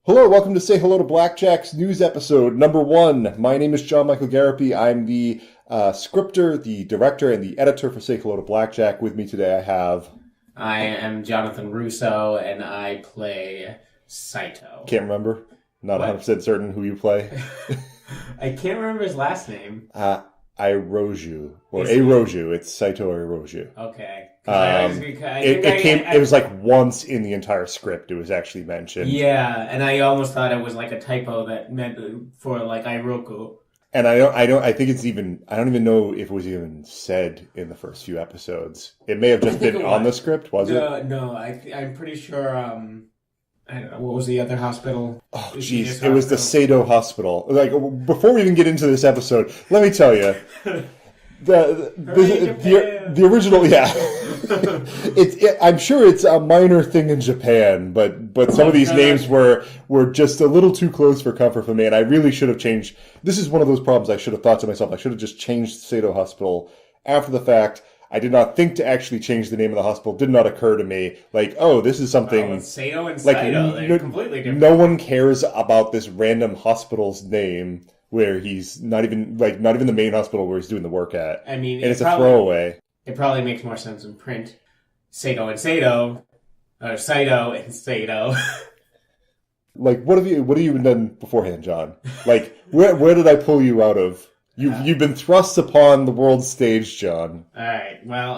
Hello, welcome to Say Hello to Blackjack's news episode number 1. My name is John Michael Garapi. I'm the scripter, the director, and the editor for Say Hello to Blackjack. With me today I am Jonathan Russo, and I play Saito. Can't remember. Not 100% certain who you play. I can't remember his last name. Iroju. Or Eiroju. It's Saito Eiroju. Okay. It was like once in the entire script it was actually mentioned. Yeah, and I almost thought it was like a typo that meant for like Iroku. And I don't even know if it was even said in the first few episodes. It may have just been on the script, was it? No, I'm pretty sure, I don't know, what was the other hospital? Oh, jeez, it was the Sato Hospital. Like, before we even get into this episode, let me tell you, the original, yeah. I'm sure it's a minor thing in Japan, but some of these names were just a little too close for comfort for me, and I really should have changed. This is one of those problems I should have thought to myself. I should have just changed Sato Hospital after the fact. I did not think to actually change the name of the hospital. Did not occur to me. Like, oh, this is something... Oh, Sato and Saito, they're completely different. No one cares about this random hospital's name where he's not even the main hospital where he's doing the work at. I mean, and it's a throwaway. It probably makes more sense in print. Saito and Saito, or Saito and Saito. Like, what have you done beforehand, John? Like, where did I pull you out of? You've been thrust upon the world stage, John. All right. Well,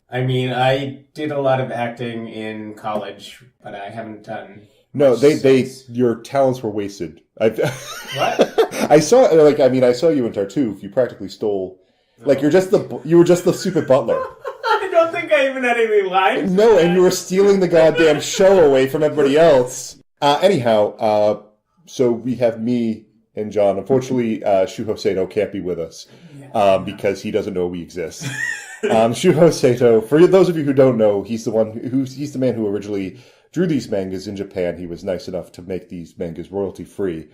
I mean, I did a lot of acting in college, but I haven't done. No, your talents were wasted. What? I saw you in Tartuffe. You practically stole. Like, you were just the stupid butler. I don't think I even had any lines. No, and you were stealing the goddamn show away from everybody else. Anyhow, so we have me and John. Unfortunately, Shuko Sato can't be with us because he doesn't know we exist. Shuko Sato, for those of you who don't know, he's the man who originally drew these mangas in Japan. He was nice enough to make these mangas royalty free,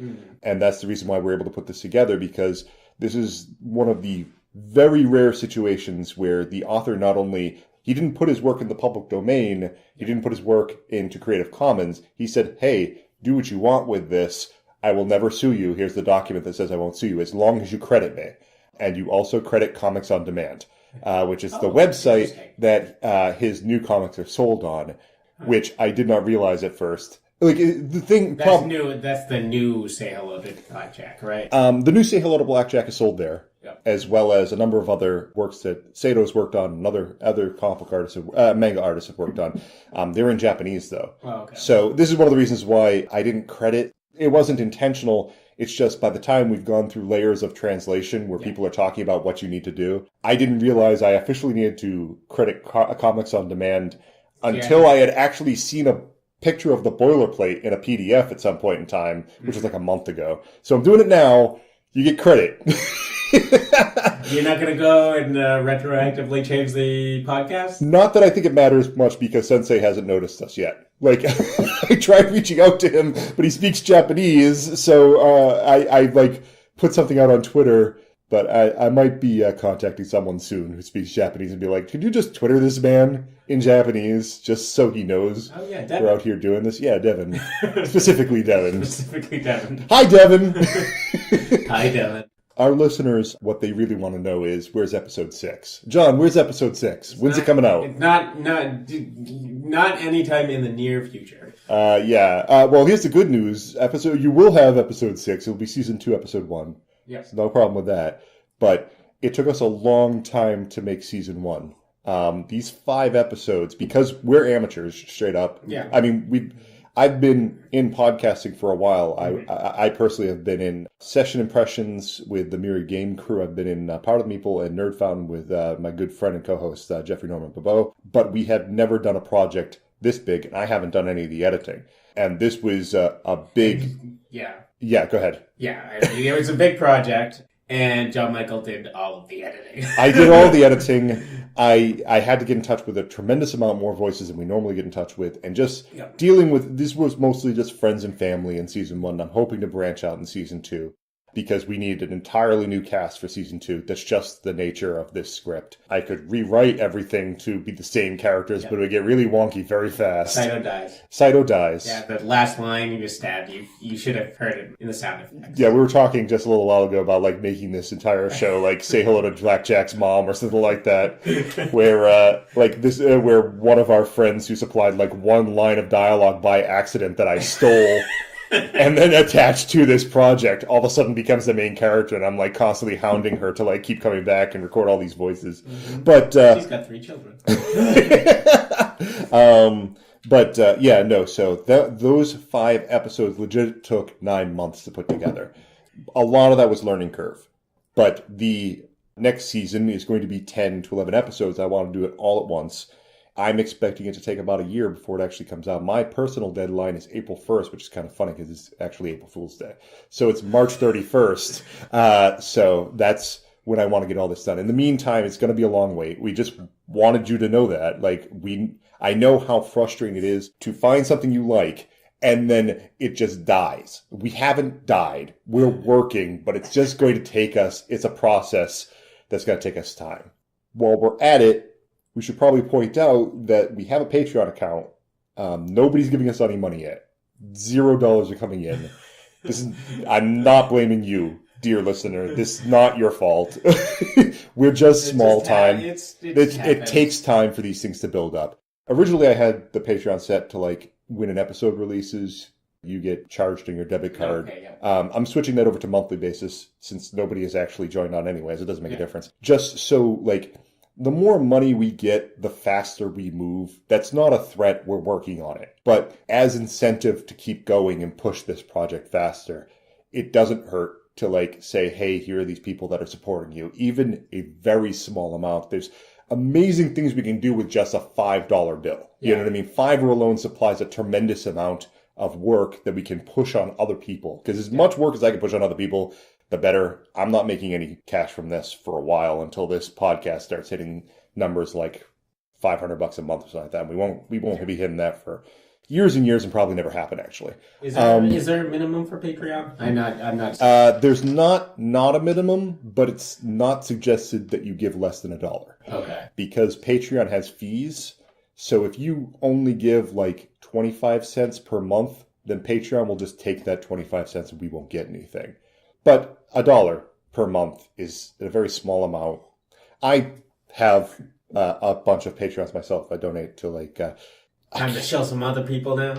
and that's the reason why we're able to put this together, because this is one of the very rare situations where the author he didn't put his work in the public domain, he didn't put his work into Creative Commons. He said, hey, do what you want with this. I will never sue you. Here's the document that says I won't sue you as long as you credit me. And you also credit Comics on Demand, which is the website that his new comics are sold on, which I did not realize at first. Like, the thing... That's the new Say Hello to Blackjack, right? The new Say Hello to Blackjack is sold there, as well as a number of other works that Sato's worked on and other comic book artists, manga artists have worked on. They're in Japanese, though. Oh, okay. So this is one of the reasons why I didn't credit. It wasn't intentional. It's just by the time we've gone through layers of translation where people are talking about what you need to do, I didn't realize I officially needed to credit Comics on Demand until I had actually seen a picture of the boilerplate in a PDF at some point in time, which was like a month ago. So I'm doing it now. You get credit. You're not going to go and retroactively change the podcast? Not that I think it matters much, because Sensei hasn't noticed us yet. Like, I tried reaching out to him, but he speaks Japanese, so I put something out on Twitter, but I might be contacting someone soon who speaks Japanese and be like, could you just Twitter this man in Japanese, just so he knows we're out here doing this? Yeah, Devin. Specifically Devin. Hi, Devin! Hi, Devin. Our listeners, what they really want to know is, where's episode 6? John, where's episode 6? When's it coming out? Not anytime in the near future. Well, here's the good news. You will have episode 6. It'll be season 2, episode 1. Yes. So no problem with that. But it took us a long time to make season 1. These 5 episodes, because we're amateurs, straight up. Yeah. I mean, I've been in podcasting for a while. I personally have been in Session Impressions with the Myriad Game crew. I've been in Power of the Meeple and Nerd Fountain with my good friend and co-host, Jeffrey Norman Bobo. But we have never done a project this big, and I haven't done any of the editing. And this was a big... Yeah. Yeah, go ahead. Yeah, it was a big project, and John Michael did all of the editing. I did all the editing. I had to get in touch with a tremendous amount more voices than we normally get in touch with, and just dealing with, this was mostly just friends and family in season 1, and I'm hoping to branch out in season 2. because we need an entirely new cast for season 2. That's just the nature of this script. I could rewrite everything to be the same characters, but it would get really wonky very fast. Saito dies. Yeah, the last line you just stabbed, you should have heard it in the sound effects. Yeah, we were talking just a little while ago about like making this entire show like Say Hello to Blackjack's Mom or something like that, where where one of our friends who supplied like one line of dialogue by accident that I stole and then attached to this project all of a sudden becomes the main character, and I'm like constantly hounding her to like keep coming back and record all these voices. Mm-hmm. But she's got 3 children. So those 5 episodes legit took 9 months to put together. A lot of that was learning curve. But the next season is going to be 10 to 11 episodes. I want to do it all at once. I'm expecting it to take about a year before it actually comes out. My personal deadline is April 1st, which is kind of funny because it's actually April Fool's Day. So it's March 31st. So that's when I want to get all this done. In the meantime, it's going to be a long wait. We just wanted you to know that. I know how frustrating it is to find something you like and then it just dies. We haven't died. We're working, but it's just going to take us. It's a process that's going to take us time. While we're at it, we should probably point out that we have a Patreon account. Nobody's giving us any money yet. $0 are coming in. I'm not blaming you, dear listener. This is not your fault. We're just small time. It takes time for these things to build up. Originally, I had the Patreon set to like when an episode releases, you get charged on your debit card. Okay, yeah. I'm switching that over to monthly basis since nobody has actually joined on anyways. It doesn't make a difference. Just so like the more money we get, the faster we move. That's not a threat. We're working on it. But as incentive to keep going and push this project faster, it doesn't hurt to like say, hey, here are these people that are supporting you. Even a very small amount. There's amazing things we can do with just a $5 bill. You know what I mean? $5 alone supplies a tremendous amount of work that we can push on other people. Because as much work as I can push on other people, the better. I'm not making any cash from this for a while until this podcast starts hitting numbers like $500 a month or something like that. We won't be hitting that for years and years and probably never happen actually. Is there a minimum for Patreon? I'm not. There's not a minimum, but it's not suggested that you give less than $1. Okay. Because Patreon has fees. So if you only give like 25 cents per month, then Patreon will just take that 25 cents and we won't get anything. But $1 per month is a very small amount. I have a bunch of Patreons myself. I donate to like... Time to show some other people now?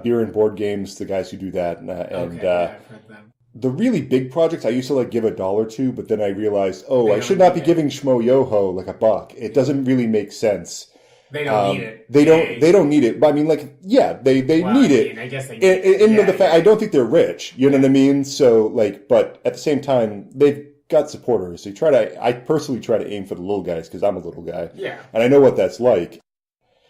Beer and Board Games, the guys who do that. I've heard them. The really big projects I used to like give $1 to, but then I realized, I should not be giving Schmo Yoho like $1. It doesn't really make sense. They don't need it. They don't need it. But I mean, like, yeah, they need it. I guess they need it. I don't think they're rich. You know what I mean? So, like, but at the same time, they've got supporters. So I personally try to aim for the little guys because I'm a little guy. Yeah. And I know what that's like.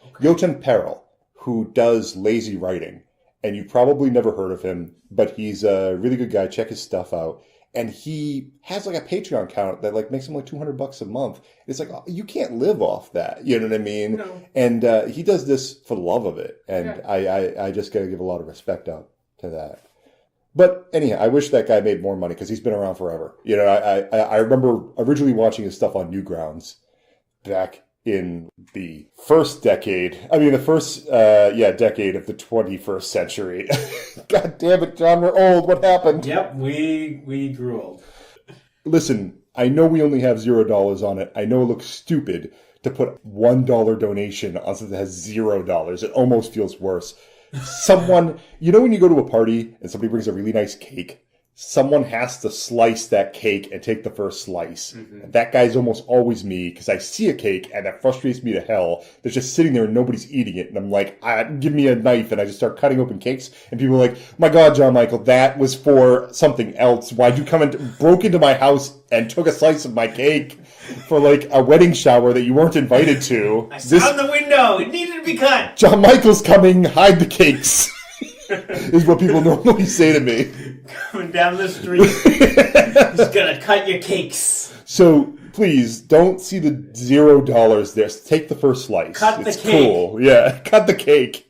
Okay. Yoten Peril, who does lazy writing, and you've probably never heard of him, but he's a really good guy. Check his stuff out. And he has like a Patreon account that like makes him like $200 a month. It's like, you can't live off that. You know what I mean? No. And he does this for the love of it. And I just got to give a lot of respect out to that. But anyhow, I wish that guy made more money because he's been around forever. You know, I remember originally watching his stuff on Newgrounds back in the first decade. I mean, the first, decade of the 21st century. God damn it, John, we're old. What happened? Yep, we grew old. Listen, I know we only have $0 on it. I know it looks stupid to put $1 donation on something that has $0. It almost feels worse. Someone, you know when you go to a party and somebody brings a really nice cake? Someone has to slice that cake and take the first slice. Mm-hmm. And that guy's almost always me because I see a cake and that frustrates me to hell. They're just sitting there and nobody's eating it. And I'm like, give me a knife. And I just start cutting open cakes. And people are like, my God, John Michael, that was for something else. Why'd you come and broke into my house and took a slice of my cake for like a wedding shower that you weren't invited to? I saw the window. It needed to be cut. John Michael's coming. Hide the cakes. Is what people normally say to me. Coming down the street. He's gonna cut your cakes. So please don't see the $0 there. Take the first slice. Cut the cake. Cool. Yeah, cut the cake.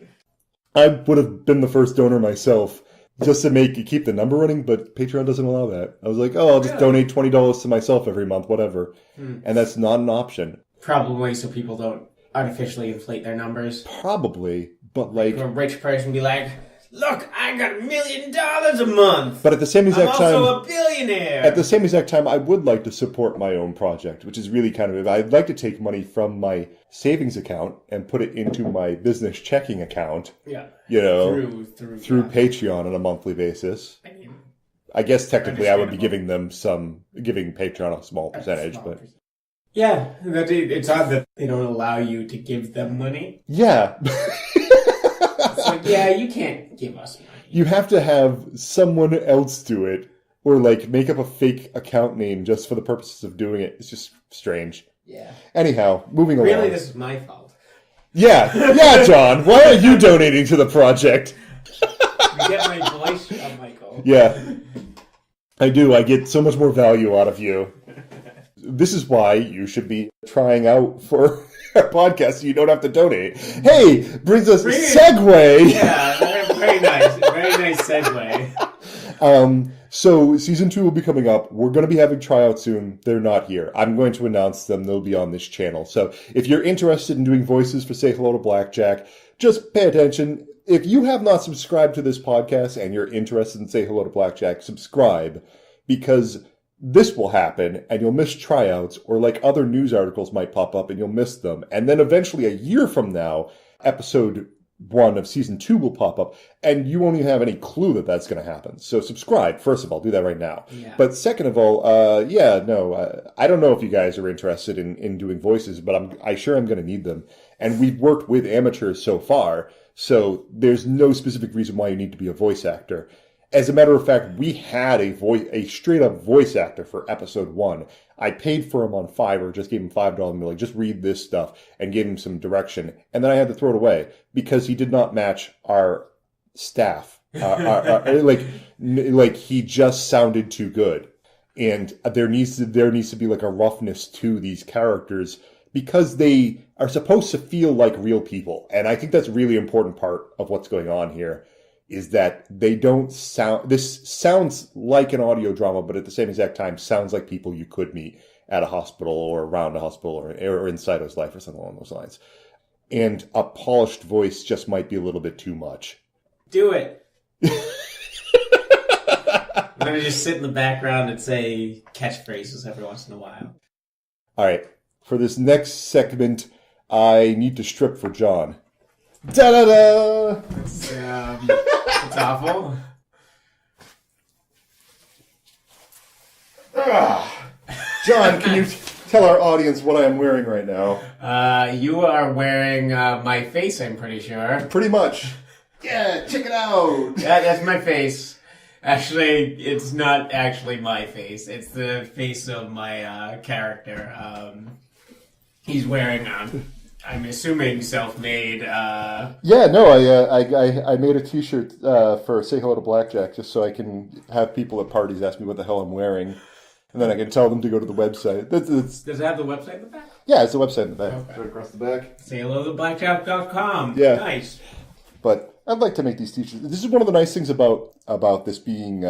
I would have been the first donor myself. just to keep the number running, but Patreon doesn't allow that. I was like, oh, I'll just donate $20 to myself every month, whatever. And that's not an option. Probably so people don't artificially inflate their numbers. Probably, but like... A rich person be like, look, I got $1 million a month. But at the same exact time... I'm also a billionaire. At the same exact time, I would like to support my own project, which is really kind of... I'd like to take money from my savings account and put it into my business checking account. Yeah. You know, through yeah. Patreon on a monthly basis. I guess technically I would be giving Patreon a small percentage, but... Yeah, it's odd that they don't allow you to give them money. Yeah. It's like, yeah, you can't give us money. You have to have someone else do it, or like make up a fake account name just for the purposes of doing it. It's just strange. Yeah. Anyhow, moving along. Really, this is my fault. Yeah, John. Why are you donating to the project? You get my voice, Michael. Yeah, I do. I get so much more value out of you. This is why you should be trying out for our podcast so you don't have to donate. Hey, brings us segue. Yeah, very nice. Very nice segue. So season 2 will be coming up. We're going to be having tryouts soon. They're not here. I'm going to announce them. They'll be on this channel. So if you're interested in doing voices for Say Hello to Blackjack, just pay attention. If you have not subscribed to this podcast and you're interested in Say Hello to Blackjack, subscribe, because this will happen and you'll miss tryouts, or like other news articles might pop up and you'll miss them. And then eventually a year from now, episode 1 of season 2 will pop up and you won't even have any clue that that's going to happen. So subscribe, first of all, do that right now. Yeah. But second of all, I don't know if you guys are interested in doing voices, but I'm going to need them. And we've worked with amateurs so far, so there's no specific reason why you need to be a voice actor. As a matter of fact, we had a straight-up voice actor for episode 1. I paid for him on Fiverr, just gave him $5 and be like, just read this stuff, and gave him some direction. And then I had to throw it away because he did not match our staff. Like he just sounded too good. And there needs to be like a roughness to these characters because they are supposed to feel like real people. And I think that's a really important part of what's going on here. Is that they don't sound... This sounds like an audio drama, but at the same exact time sounds like people you could meet at a hospital or around a hospital or inside his life or something along those lines. And a polished voice just might be a little bit too much. Do it. I'm going to just sit in the background and say catchphrases every once in a while. All right. For this next segment, I need to strip for John. Da-da-da! It's awful. John, can you tell our audience what I am wearing right now? You are wearing my face, I'm pretty sure. Pretty much. Yeah, check it out! Yeah, that's my face. Actually, it's not actually my face. It's the face of my character. He's wearing I'm assuming self-made. Yeah, no, I made a T-shirt for Say Hello to Blackjack just so I can have people at parties ask me what the hell I'm wearing, and then I can tell them to go to the website. Does it have the website in the back? Yeah, it's the website in the back. Okay. Right across the back. SayHelloToBlackjack.com. Yeah. Nice. But I'd like to make these T-shirts. This is one of the nice things about this being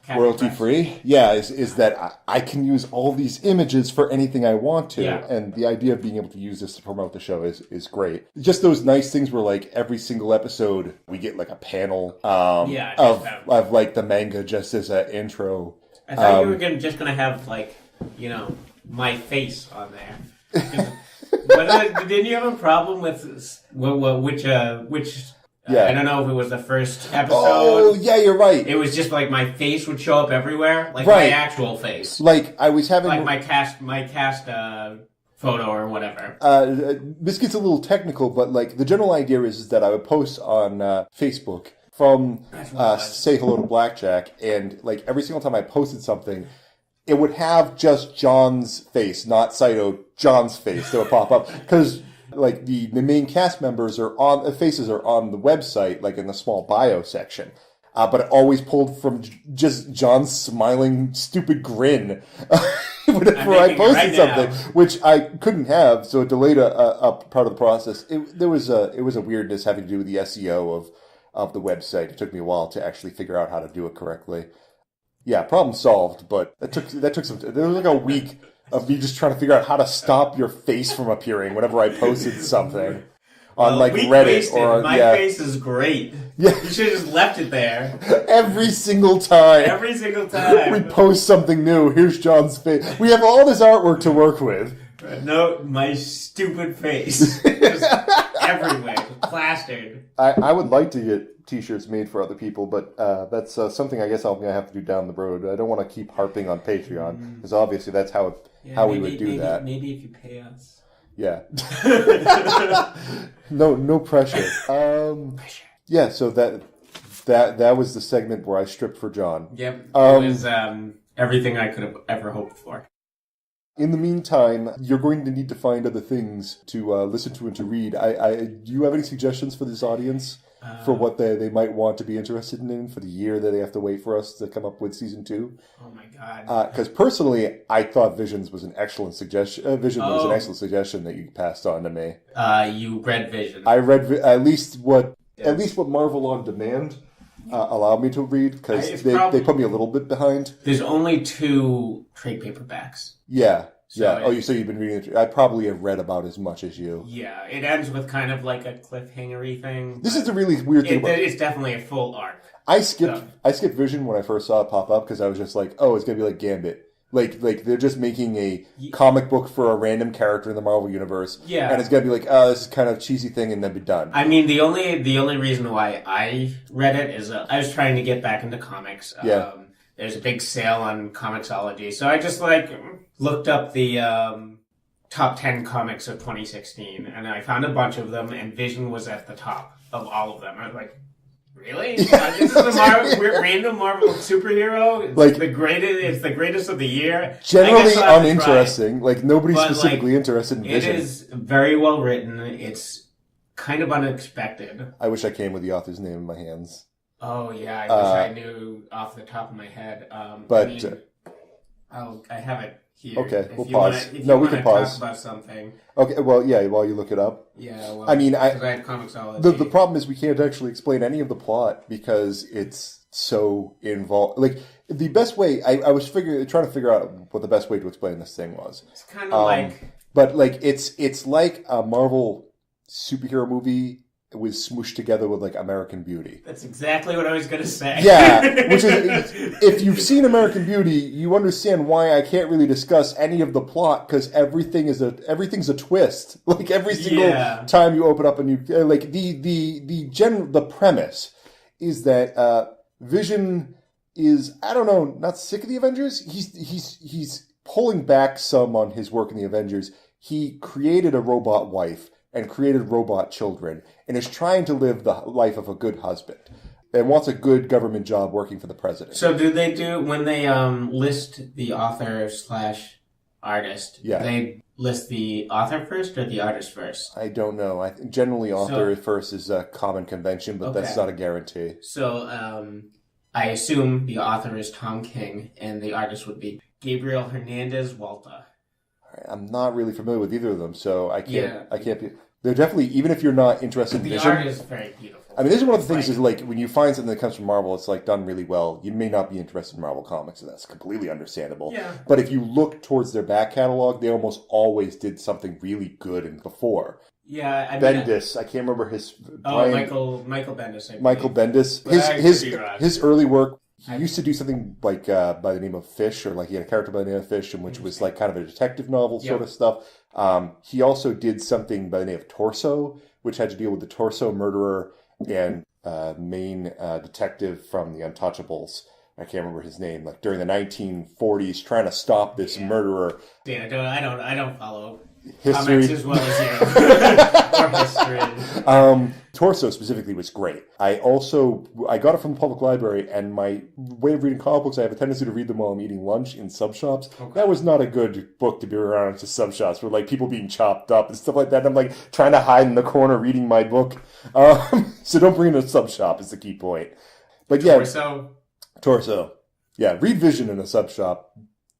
royalty free. Yeah, is that I can use all these images for anything I want to, and the idea of being able to use this to promote the show is great. Just those nice things where like every single episode we get like a panel of like the manga just as an intro. I thought you were just gonna have like my face on there. But didn't you have a problem with which? Yeah. I don't know if it was the first episode. Oh, yeah, you're right. It was just like my face would show up everywhere, like my actual face. Like I was having like my cast photo or whatever. This gets a little technical, but like the general idea is that I would post on Facebook from Say Hello to Blackjack, and like every single time I posted something, it would have just John's face, not Saito, John's face that would pop up because. Like the main cast members faces are on the website, like in the small bio section. But it always pulled from just John's smiling, stupid grin whenever I posted something, which I couldn't have, so it delayed a part of the process. It was a weirdness having to do with the SEO of the website. It took me a while to actually figure out how to do it correctly. Yeah, problem solved, but that took some. There was like a week of me just trying to figure out how to stop your face from appearing whenever I posted something on like Reddit wasted. or My face is great. Yeah. You should have just left it there. Every single time. Every single time. We post something new. Here's John's face. We have all this artwork to work with. No, my stupid face. Just everywhere. Just plastered. I would like to get t-shirts made for other people, but that's something I guess I'm going to have to do down the road. I don't want to keep harping on Patreon, because obviously that's how we would do that. Maybe if you pay us. Yeah. No pressure. Yeah, so that was the segment where I stripped for John. Yep. It was everything I could have ever hoped for. In the meantime, you're going to need to find other things to listen to and to read. Do you have any suggestions for this audience for what they might want to be interested in for the year that they have to wait for us to come up with season 2? Oh my god! Because personally, I thought Visions was an excellent suggestion. Vision was an excellent suggestion that you passed on to me. You read Vision. I read at least what Marvel on Demand allowed me to read, because they put me a little bit behind. There's only 2 trade paperbacks. Yeah. So you've been reading it. I probably have read about as much as you. Yeah, it ends with kind of like a cliffhanger-y thing. This is a really weird thing. It's definitely a full arc. I skipped Vision when I first saw it pop up, because I was just like, oh, it's going to be like Gambit. Like they're just making a comic book for a random character in the Marvel universe. Yeah. And it's going to be like, oh, this is kind of a cheesy thing, and then be done. I mean, the only reason why I read it is I was trying to get back into comics. Yeah. There's a big sale on Comixology, so I just looked up the top 10 comics of 2016, and I found a bunch of them, and Vision was at the top of all of them. I was like, really? This is a random Marvel superhero? It's the greatest of the year? Generally uninteresting. Nobody's specifically interested in Vision. It is very well written. It's kind of unexpected. I wish I came with the author's name in my hands. Oh, yeah. I wish I knew off the top of my head. I have it here. Okay, we'll pause. We can pause. Talk about something. Okay, well, yeah, while you look it up. Yeah, well, I mean, because I had Comixology. The problem is we can't actually explain any of the plot because it's so involved. The best way, I was trying to figure out what the best way to explain this thing was. It's kind of But, it's like a Marvel superhero movie was smooshed together with American Beauty. That's exactly what I was going to say. Yeah, which is, if you've seen American Beauty, you understand why I can't really discuss any of the plot, because everything's a twist. Every single time you open up a new, the premise is that Vision is, I don't know, not sick of the Avengers. He's pulling back some on his work in the Avengers. He created a robot wife and created robot children, and is trying to live the life of a good husband, and wants a good government job working for the president. So when they list the author / artist, they list the author first or the artist first? I don't know. Generally author first is a common convention, but that's not a guarantee. So I assume the author is Tom King, and the artist would be Gabriel Hernandez Walta. I'm not really familiar with either of them, so I can't be. They're definitely, even if you're not interested in Vision. The art is very beautiful. I mean, this is one of the things is when you find something that comes from Marvel, it's done really well. You may not be interested in Marvel comics, and that's completely understandable. Yeah. But if you look towards their back catalog, they almost always did something really good before. Yeah, Bendis, I can't remember his. Michael Bendis. Michael Bendis. His early work. He used to do something by the name of Fish, or he had a character by the name of Fish, which was kind of a detective novel sort of stuff. He also did something by the name of Torso, which had to deal with the Torso murderer and main detective from the Untouchables. I can't remember his name. During the 1940s, trying to stop this murderer. Yeah, I don't follow history comics as well as you. Or history. Torso specifically was great. I got it from the public library, and my way of reading comic books, I have a tendency to read them while I'm eating lunch in sub shops. Okay. That was not a good book to be around to sub shops with people being chopped up and stuff like that. And I'm trying to hide in the corner reading my book. So don't bring it to a sub shop is the key point. But yeah. Torso. Yeah, read Vision in a sub shop.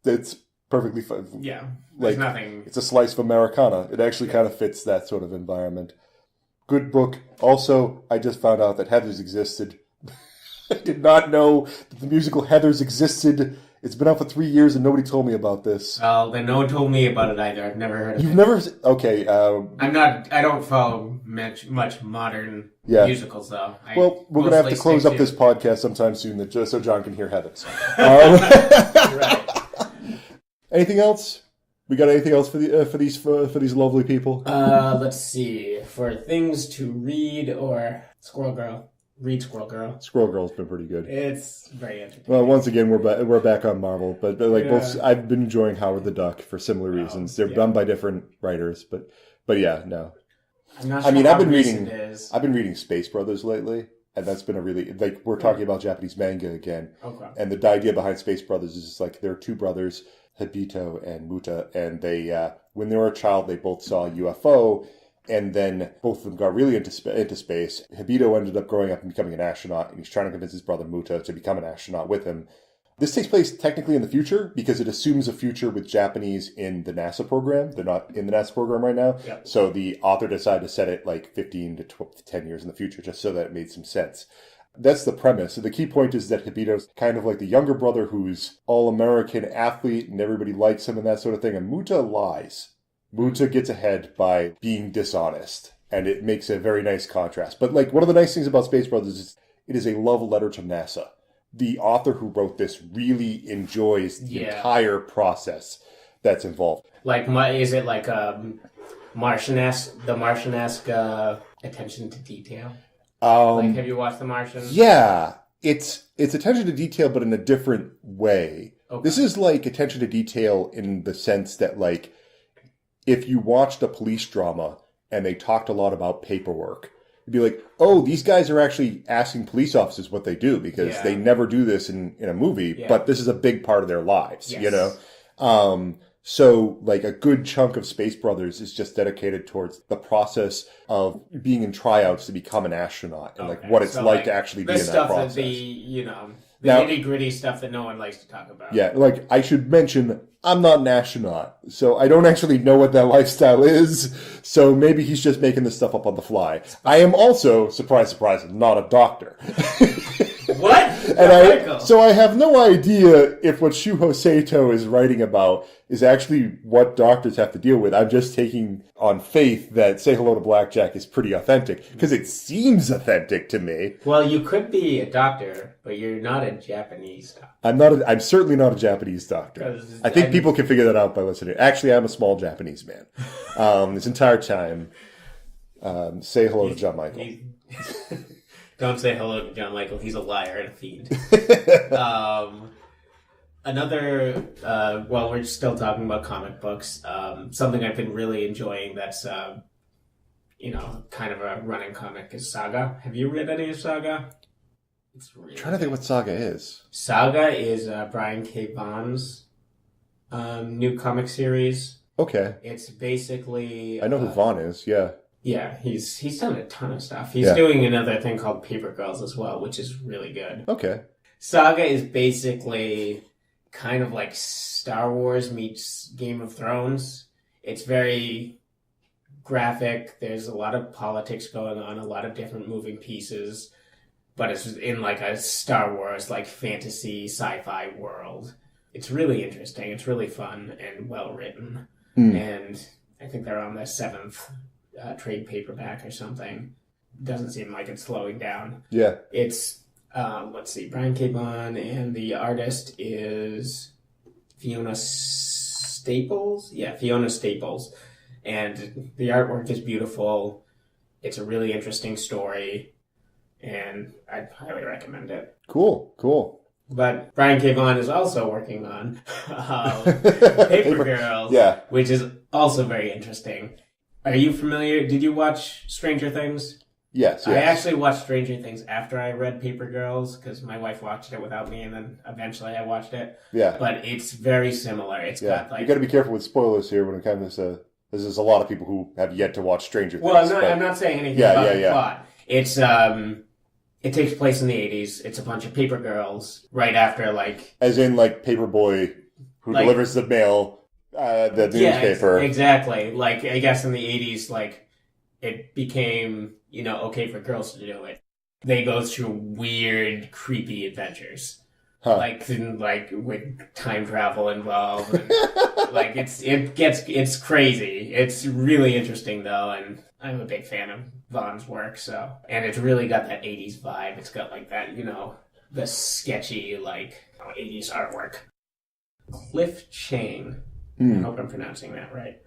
It's perfectly fine. Yeah. There's nothing. It's a slice of Americana. It actually kind of fits that sort of environment. Good book. Also, I just found out that Heathers existed. I did not know that the musical Heathers existed. It's been out for 3 years and nobody told me about this. Well, then no one told me about it either. I've never heard of it. You've never... Okay. I don't follow much modern musicals, though. Well, we're going to have to close up this podcast sometime soon just so John can hear Heathers. Right. Anything else? We got anything else for these lovely people? Let's see. For things to read or Squirrel Girl. Read Squirrel Girl. Squirrel Girl's been pretty good. It's very entertaining. Well, once again, we're back on Marvel, but both. I've been enjoying Howard the Duck for similar reasons. They're done by different writers, but yeah, no. I'm not sure I've been reading Space Brothers lately, and that's been a really we're talking about Japanese manga again. Okay. And the idea behind Space Brothers is there are two brothers, Hibito and Muta, and they when they were a child they both saw a UFO. And then both of them got really into space. Hibito ended up growing up and becoming an astronaut, and he's trying to convince his brother Muta to become an astronaut with him. This takes place technically in the future because it assumes a future with Japanese in the NASA program. They're not in the NASA program right now. Yep. So the author decided to set it 15 to 10 years in the future just so that it made some sense. That's the premise. So the key point is that Hibito's kind of like the younger brother who's all-American athlete and everybody likes him and that sort of thing. And Muta lies. Muta gets ahead by being dishonest, and it makes a very nice contrast. But one of the nice things about Space Brothers is it is a love letter to NASA. The author who wrote this really enjoys the entire process that's involved. Is it like Martian-esque, the Martian-esque attention to detail? Have you watched The Martian? Yeah, it's attention to detail, but in a different way. Okay. This is attention to detail in the sense that if you watched a police drama and they talked a lot about paperwork, you'd be like, oh, these guys are actually asking police officers what they do because they never do this in a movie, but this is a big part of their lives, you know? So a good chunk of Space Brothers is just dedicated towards the process of being in tryouts to become an astronaut and what it's like to actually be in that process. The nitty-gritty stuff that no one likes to talk about. Yeah, I should mention, I'm not an astronaut, so I don't actually know what that lifestyle is, so maybe he's just making this stuff up on the fly. I am also, surprise, surprise, not a doctor. What? So I have no idea if what Shuko Sato is writing about is actually what doctors have to deal with. I'm just taking on faith that Say Hello to Blackjack is pretty authentic, because it seems authentic to me. Well, you could be a doctor, but you're not a Japanese doctor. I'm certainly not a Japanese doctor. I think people can figure that out by listening. Actually, I'm a small Japanese man. This entire time, say hello to John Michael. Don't say hello to John Michael. He's a liar and a fiend. While we're still talking about comic books, something I've been really enjoying that's, kind of a running comic is Saga. Have you read any of Saga? It's really I'm trying to think what Saga is. Saga is Brian K. Vaughan's new comic series. Okay. It's basically... I know who Vaughn is, yeah. Yeah, he's done a ton of stuff. He's doing another thing called Paper Girls as well, which is really good. Okay. Saga is basically kind of like Star Wars meets Game of Thrones. It's very graphic. There's a lot of politics going on, a lot of different moving pieces, but it's in a Star Wars, fantasy, sci-fi world. It's really interesting. It's really fun and well written. And I think they're on their 7th trade paperback or something. Doesn't seem like it's slowing down. Yeah. It's, let's see, Brian K. Vaughan, and the artist is Fiona Staples? Yeah, Fiona Staples. And the artwork is beautiful. It's a really interesting story, and I'd highly recommend it. Cool. But Brian K. Vaughan is also working on Paper Girls, which is also very interesting. Are you familiar? Did you watch Stranger Things? Yes. I actually watched Stranger Things after I read Paper Girls because my wife watched it without me, and then eventually I watched it. Yeah. But it's very similar. It's got you got to be careful with spoilers here when it comes to there's a lot of people who have yet to watch Stranger Things. Well, I'm not saying anything about the plot. It's it takes place in the 80s. It's a bunch of paper girls right after as in Paperboy who delivers the mail. The newspaper. Yeah, exactly. I guess in the 80s, it became, okay for girls to do it. They go through weird, creepy adventures. Huh. Like with time travel involved. And, it's crazy. It's really interesting though, and I'm a big fan of Vaughn's work, so. And it's really got that 80s vibe. It's got like that, the sketchy, 80s artwork. Cliff Chang. I hope I'm pronouncing that right.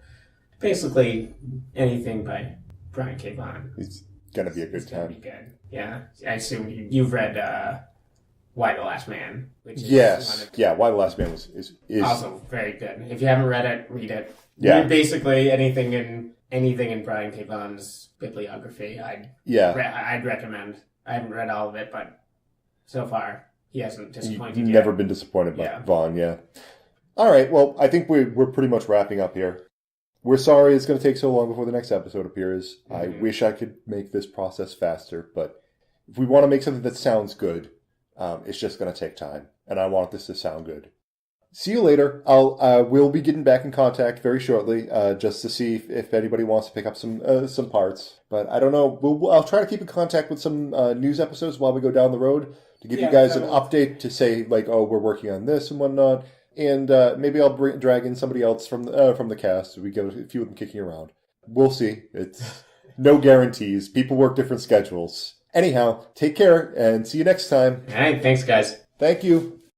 Basically, anything by Brian K. Vaughan. It's gonna be a good time. Be good. Yeah, I assume you've read Why the Last Man. Which is yes. Why the Last Man is also very good. If you haven't read it, read it. Yeah. Basically, anything in Brian K. Vaughan's bibliography, I'd recommend. I haven't read all of it, but so far he hasn't disappointed You've yet. never been disappointed by Vaughn, yeah. All right, well, I think we're pretty much wrapping up here. We're sorry it's going to take so long before the next episode appears. Mm-hmm. I wish I could make this process faster, but if we want to make something that sounds good, it's just going to take time, and I want this to sound good. See you later. We'll be getting back in contact very shortly, just to see if anybody wants to pick up some parts. But I don't know. I'll try to keep in contact with some news episodes while we go down the road to give you guys an update to say we're working on this and whatnot. And maybe I'll drag in somebody else from the cast. So we get a few of them kicking around. We'll see. It's no guarantees. People work different schedules. Anyhow, take care and see you next time. All right. Thanks, guys. Thank you.